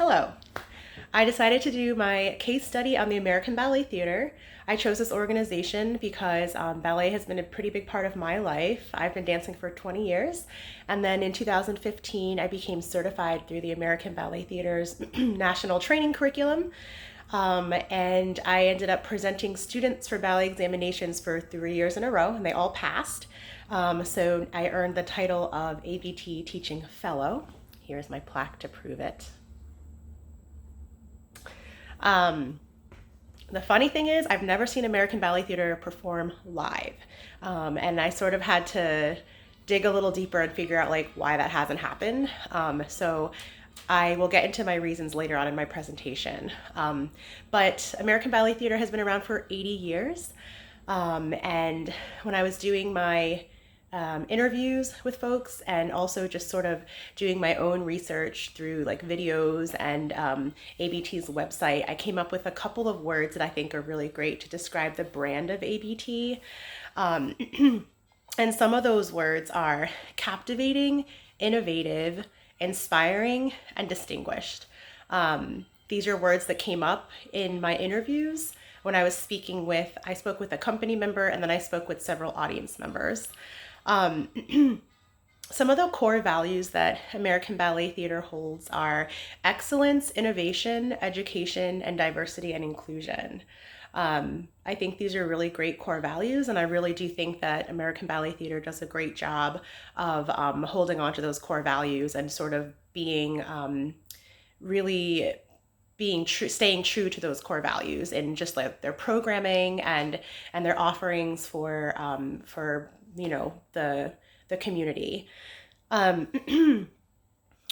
Hello. I decided to do my case study on the American Ballet Theater. I chose this organization because ballet has been a pretty big part of my life. I've been dancing for 20 years. And then in 2015, I became certified through the American Ballet Theater's national training curriculum. And I ended up presenting students for ballet examinations for 3 years in a row, and they all passed. So I earned the title of ABT Teaching Fellow. Here's my plaque to prove it. Um, the funny thing is, I've never seen American Ballet Theater perform live. And I sort of had to dig a little deeper and figure out like why that hasn't happened. So I will get into my reasons later on in my presentation. But American Ballet Theater has been around for 80 years. And when I was doing my interviews with folks and also just sort of doing my own research through like videos and ABT's website, I came up with a couple of words that I think are really great to describe the brand of ABT. Um, and some of those words are captivating, innovative, inspiring, and distinguished. These are words that came up in my interviews when I spoke with a company member and then I spoke with several audience members. Um, some of the core values that American Ballet Theater holds are excellence, innovation, education, and diversity and inclusion. I think these are really great core values, and I really do think that American Ballet Theater does a great job of holding on to those core values and sort of being really being true, staying true to those core values in just like their programming and their offerings for the community. Um,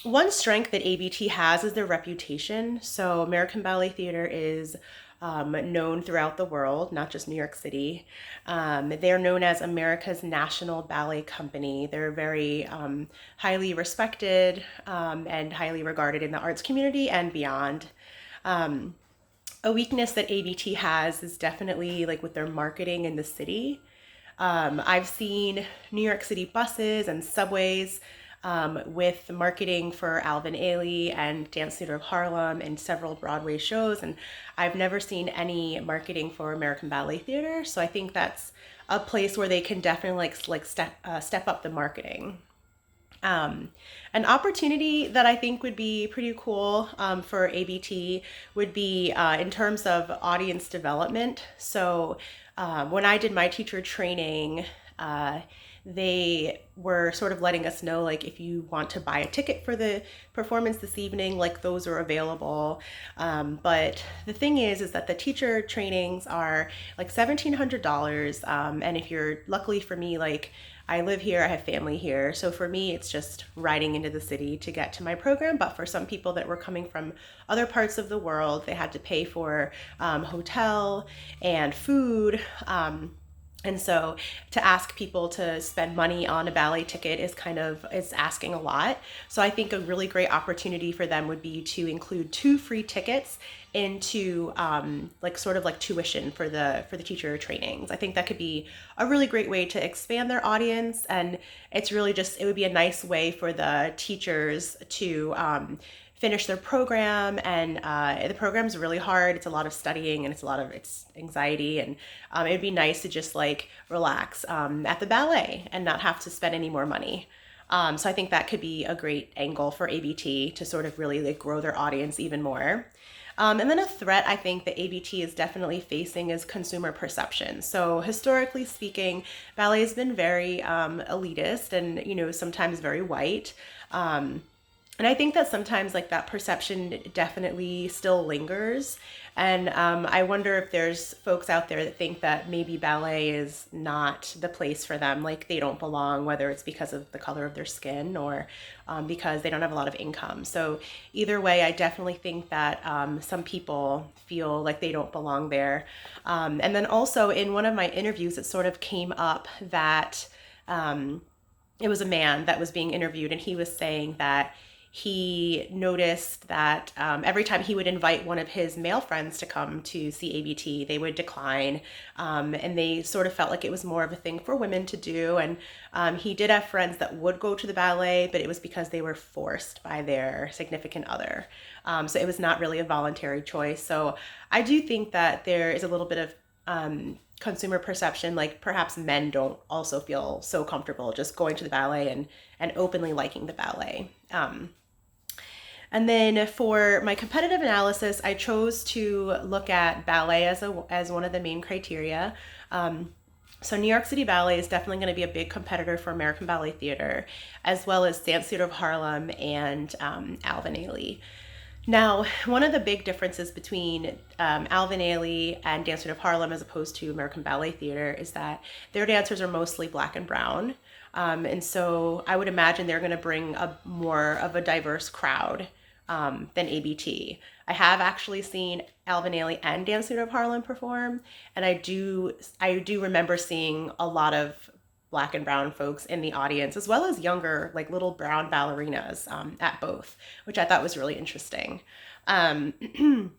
One strength that ABT has is their reputation. So American Ballet Theater is known throughout the world, not just New York City. They're known as America's National Ballet Company. They're very highly respected and highly regarded in the arts community and beyond. Um, a weakness that ABT has is definitely like with their marketing in the city. I've seen New York City buses and subways with marketing for Alvin Ailey and Dance Theater of Harlem and several Broadway shows, and I've never seen any marketing for American Ballet Theater. So I think that's a place where they can definitely step up the marketing. Um, an opportunity that I think would be pretty cool for ABT would be in terms of audience development. So when I did my teacher training, uh, they were sort of letting us know like if you want to buy a ticket for the performance this evening, like those are available. But the thing is that the teacher trainings are like $1,700, and if you're luckily for me, like I live here, I have family here. So for me, it's just riding into the city to get to my program. But for some people that were coming from other parts of the world, they had to pay for hotel and food. And so to ask people to spend money on a ballet ticket is asking a lot. So I think a really great opportunity for them would be to include two free tickets into like sort of like tuition for the teacher trainings. I think that could be a really great way to expand their audience, and it would be a nice way for the teachers to finish their program. And the program's really hard. It's a lot of studying and it's anxiety, and it'd be nice to just like relax at the ballet and not have to spend any more money. So I think that could be a great angle for ABT to sort of really like grow their audience even more. And then a threat I think that ABT is definitely facing is consumer perception. So historically speaking, ballet has been very elitist and sometimes very white. Um, and I think that sometimes like that perception definitely still lingers. And I wonder if there's folks out there that think that maybe ballet is not the place for them, like they don't belong, whether it's because of the color of their skin or because they don't have a lot of income. So either way, I definitely think that some people feel like they don't belong there. And then also in one of my interviews, it sort of came up that it was a man that was being interviewed, and he was saying that he noticed that every time he would invite one of his male friends to come to see ABT, they would decline. And they sort of felt like it was more of a thing for women to do. And he did have friends that would go to the ballet, but it was because they were forced by their significant other. So it was not really a voluntary choice. So I do think that there is a little bit of consumer perception, like perhaps men don't also feel so comfortable just going to the ballet and openly liking the ballet. And then for my competitive analysis, I chose to look at ballet as one of the main criteria. So New York City Ballet is definitely going to be a big competitor for American Ballet Theater, as well as Dance Theater of Harlem and Alvin Ailey. Now, one of the big differences between Alvin Ailey and Dance Theater of Harlem as opposed to American Ballet Theater is that their dancers are mostly black and brown. And so I would imagine they're going to bring a more of a diverse crowd than ABT. I have actually seen Alvin Ailey and Dance Theater of Harlem perform, and I do remember seeing a lot of black and brown folks in the audience, as well as younger, like little brown ballerinas at both, which I thought was really interesting. And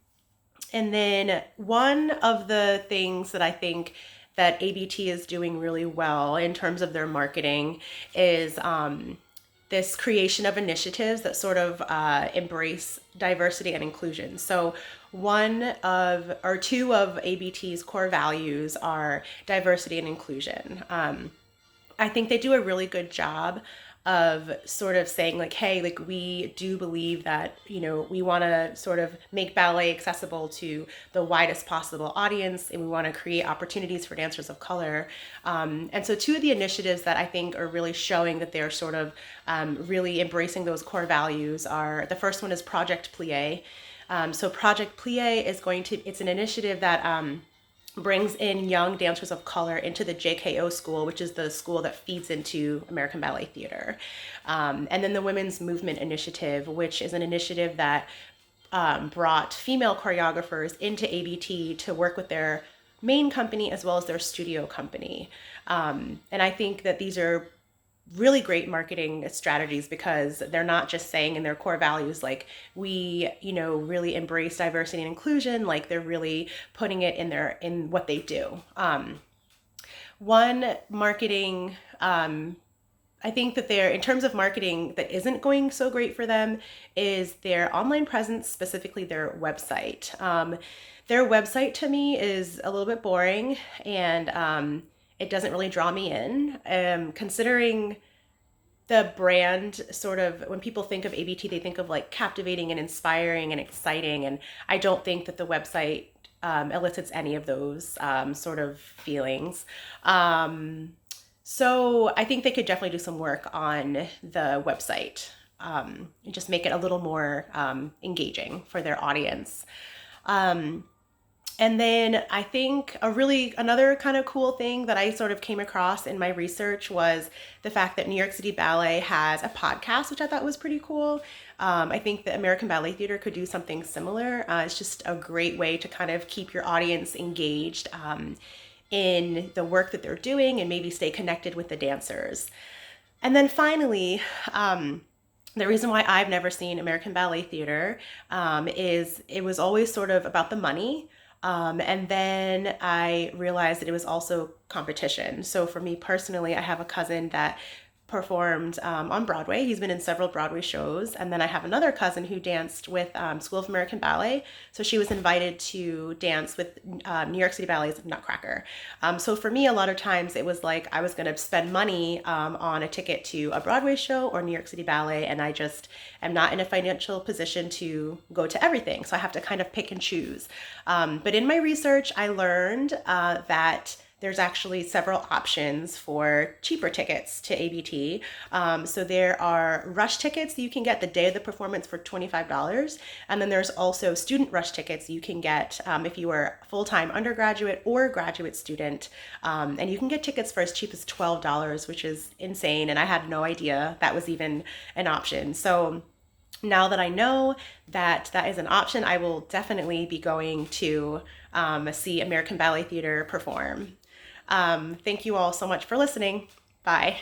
then one of the things that I think that ABT is doing really well in terms of their marketing is this creation of initiatives that sort of embrace diversity and inclusion. So two of ABT's core values are diversity and inclusion. I think they do a really good job of sort of saying like, hey, like we do believe that, we want to sort of make ballet accessible to the widest possible audience, and we want to create opportunities for dancers of color. And so two of the initiatives that I think are really showing that they're sort of really embracing those core values are, the first one is Project Plie. So Project Plie it's an initiative that brings in young dancers of color into the JKO school, which is the school that feeds into American Ballet Theater. And then the Women's Movement Initiative, which is an initiative that brought female choreographers into ABT to work with their main company as well as their studio company. And I think that these are really great marketing strategies because they're not just saying in their core values like we really embrace diversity and inclusion, like they're really putting it in what they do. One marketing I think that in terms of marketing that isn't going so great for them is their online presence, specifically their website. Their website to me is a little bit boring, and it doesn't really draw me in. Considering the brand, sort of, when people think of ABT, they think of like captivating and inspiring and exciting. And I don't think that the website elicits any of those sort of feelings. So I think they could definitely do some work on the website and just make it a little more engaging for their audience. And then I think another kind of cool thing that I sort of came across in my research was the fact that New York City Ballet has a podcast, which I thought was pretty cool. I think the American Ballet Theater could do something similar. It's just a great way to kind of keep your audience engaged in the work that they're doing and maybe stay connected with the dancers. And then finally, the reason why I've never seen American Ballet Theater is it was always sort of about the money. And then I realized that it was also competition. So for me personally, I have a cousin that performed on Broadway. He's been in several Broadway shows. And then I have another cousin who danced with School of American Ballet. So she was invited to dance with New York City Ballet's Nutcracker. So for me, a lot of times it was like I was going to spend money on a ticket to a Broadway show or New York City Ballet, and I just am not in a financial position to go to everything. So I have to kind of pick and choose. But in my research, I learned that there's actually several options for cheaper tickets to ABT. So there are rush tickets that you can get the day of the performance for $25. And then there's also student rush tickets you can get if you are a full-time undergraduate or graduate student. And you can get tickets for as cheap as $12, which is insane. And I had no idea that was even an option. So now that I know that that is an option, I will definitely be going to see American Ballet Theater perform. Thank you all so much for listening. Bye.